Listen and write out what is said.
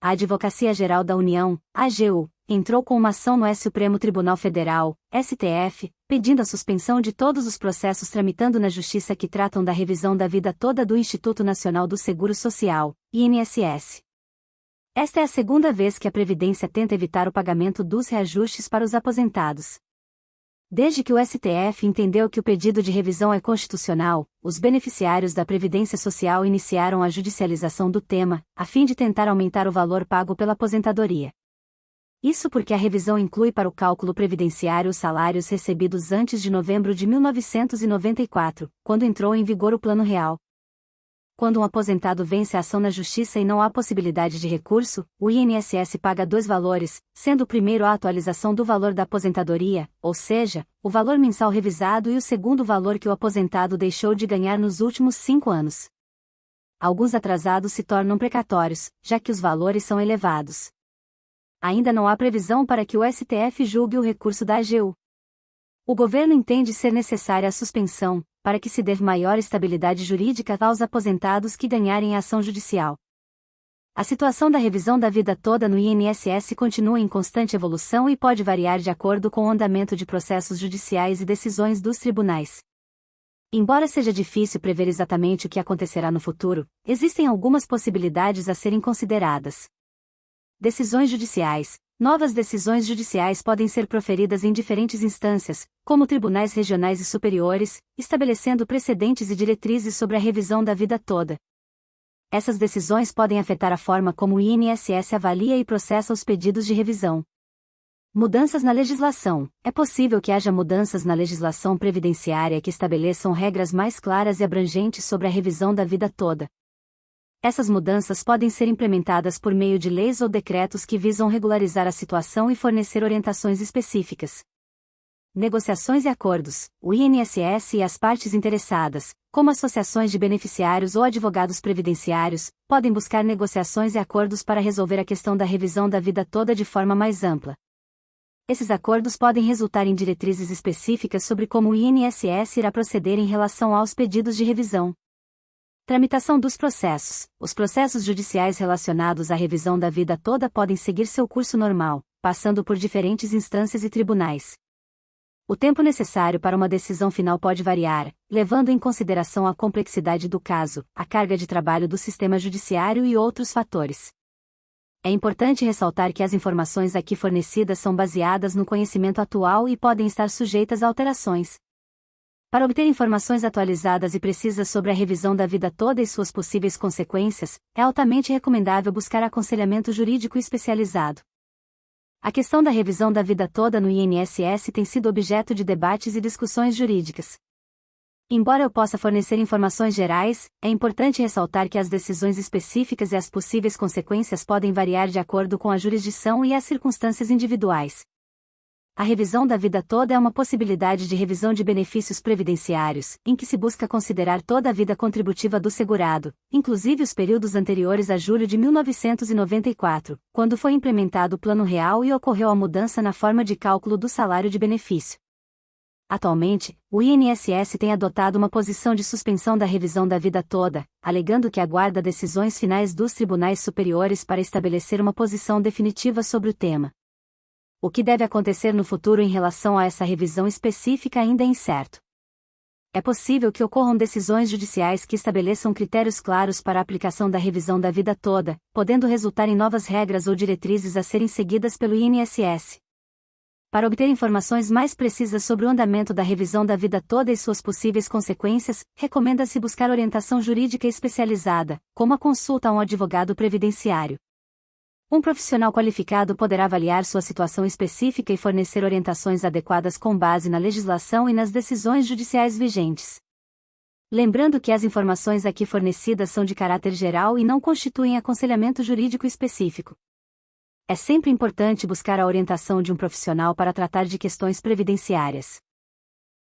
A Advocacia Geral da União, AGU, entrou com uma ação no Supremo Tribunal Federal, STF, pedindo a suspensão de todos os processos tramitando na Justiça que tratam da revisão da vida toda do Instituto Nacional do Seguro Social, INSS. Esta é a segunda vez que a Previdência tenta evitar o pagamento dos reajustes para os aposentados. Desde que o STF entendeu que o pedido de revisão é constitucional, os beneficiários da Previdência Social iniciaram a judicialização do tema, a fim de tentar aumentar o valor pago pela aposentadoria. Isso porque a revisão inclui para o cálculo previdenciário os salários recebidos antes de novembro de 1994, quando entrou em vigor o Plano Real. Quando um aposentado vence a ação na Justiça e não há possibilidade de recurso, o INSS paga dois valores, sendo o primeiro a atualização do valor da aposentadoria, ou seja, o valor mensal revisado, e o segundo o valor que o aposentado deixou de ganhar nos últimos 5 anos. Alguns atrasados se tornam precatórios, já que os valores são elevados. Ainda não há previsão para que o STF julgue o recurso da AGU. O governo entende ser necessária a suspensão, para que se dê maior estabilidade jurídica aos aposentados que ganharem a ação judicial. A situação da revisão da vida toda no INSS continua em constante evolução e pode variar de acordo com o andamento de processos judiciais e decisões dos tribunais. Embora seja difícil prever exatamente o que acontecerá no futuro, existem algumas possibilidades a serem consideradas. Decisões judiciais. Novas decisões judiciais podem ser proferidas em diferentes instâncias, como tribunais regionais e superiores, estabelecendo precedentes e diretrizes sobre a revisão da vida toda. Essas decisões podem afetar a forma como o INSS avalia e processa os pedidos de revisão. Mudanças na legislação. É possível que haja mudanças na legislação previdenciária que estabeleçam regras mais claras e abrangentes sobre a revisão da vida toda. Essas mudanças podem ser implementadas por meio de leis ou decretos que visam regularizar a situação e fornecer orientações específicas. Negociações e acordos. O INSS e as partes interessadas, como associações de beneficiários ou advogados previdenciários, podem buscar negociações e acordos para resolver a questão da revisão da vida toda de forma mais ampla. Esses acordos podem resultar em diretrizes específicas sobre como o INSS irá proceder em relação aos pedidos de revisão. Tramitação dos processos. Os processos judiciais relacionados à revisão da vida toda podem seguir seu curso normal, passando por diferentes instâncias e tribunais. O tempo necessário para uma decisão final pode variar, levando em consideração a complexidade do caso, a carga de trabalho do sistema judiciário e outros fatores. É importante ressaltar que as informações aqui fornecidas são baseadas no conhecimento atual e podem estar sujeitas a alterações. Para obter informações atualizadas e precisas sobre a revisão da vida toda e suas possíveis consequências, é altamente recomendável buscar aconselhamento jurídico especializado. A questão da revisão da vida toda no INSS tem sido objeto de debates e discussões jurídicas. Embora eu possa fornecer informações gerais, é importante ressaltar que as decisões específicas e as possíveis consequências podem variar de acordo com a jurisdição e as circunstâncias individuais. A revisão da vida toda é uma possibilidade de revisão de benefícios previdenciários, em que se busca considerar toda a vida contributiva do segurado, inclusive os períodos anteriores a julho de 1994, quando foi implementado o Plano Real e ocorreu a mudança na forma de cálculo do salário de benefício. Atualmente, o INSS tem adotado uma posição de suspensão da revisão da vida toda, alegando que aguarda decisões finais dos tribunais superiores para estabelecer uma posição definitiva sobre o tema. O que deve acontecer no futuro em relação a essa revisão específica ainda é incerto. É possível que ocorram decisões judiciais que estabeleçam critérios claros para a aplicação da revisão da vida toda, podendo resultar em novas regras ou diretrizes a serem seguidas pelo INSS. Para obter informações mais precisas sobre o andamento da revisão da vida toda e suas possíveis consequências, recomenda-se buscar orientação jurídica especializada, como a consulta a um advogado previdenciário. Um profissional qualificado poderá avaliar sua situação específica e fornecer orientações adequadas com base na legislação e nas decisões judiciais vigentes. Lembrando que as informações aqui fornecidas são de caráter geral e não constituem aconselhamento jurídico específico. É sempre importante buscar a orientação de um profissional para tratar de questões previdenciárias.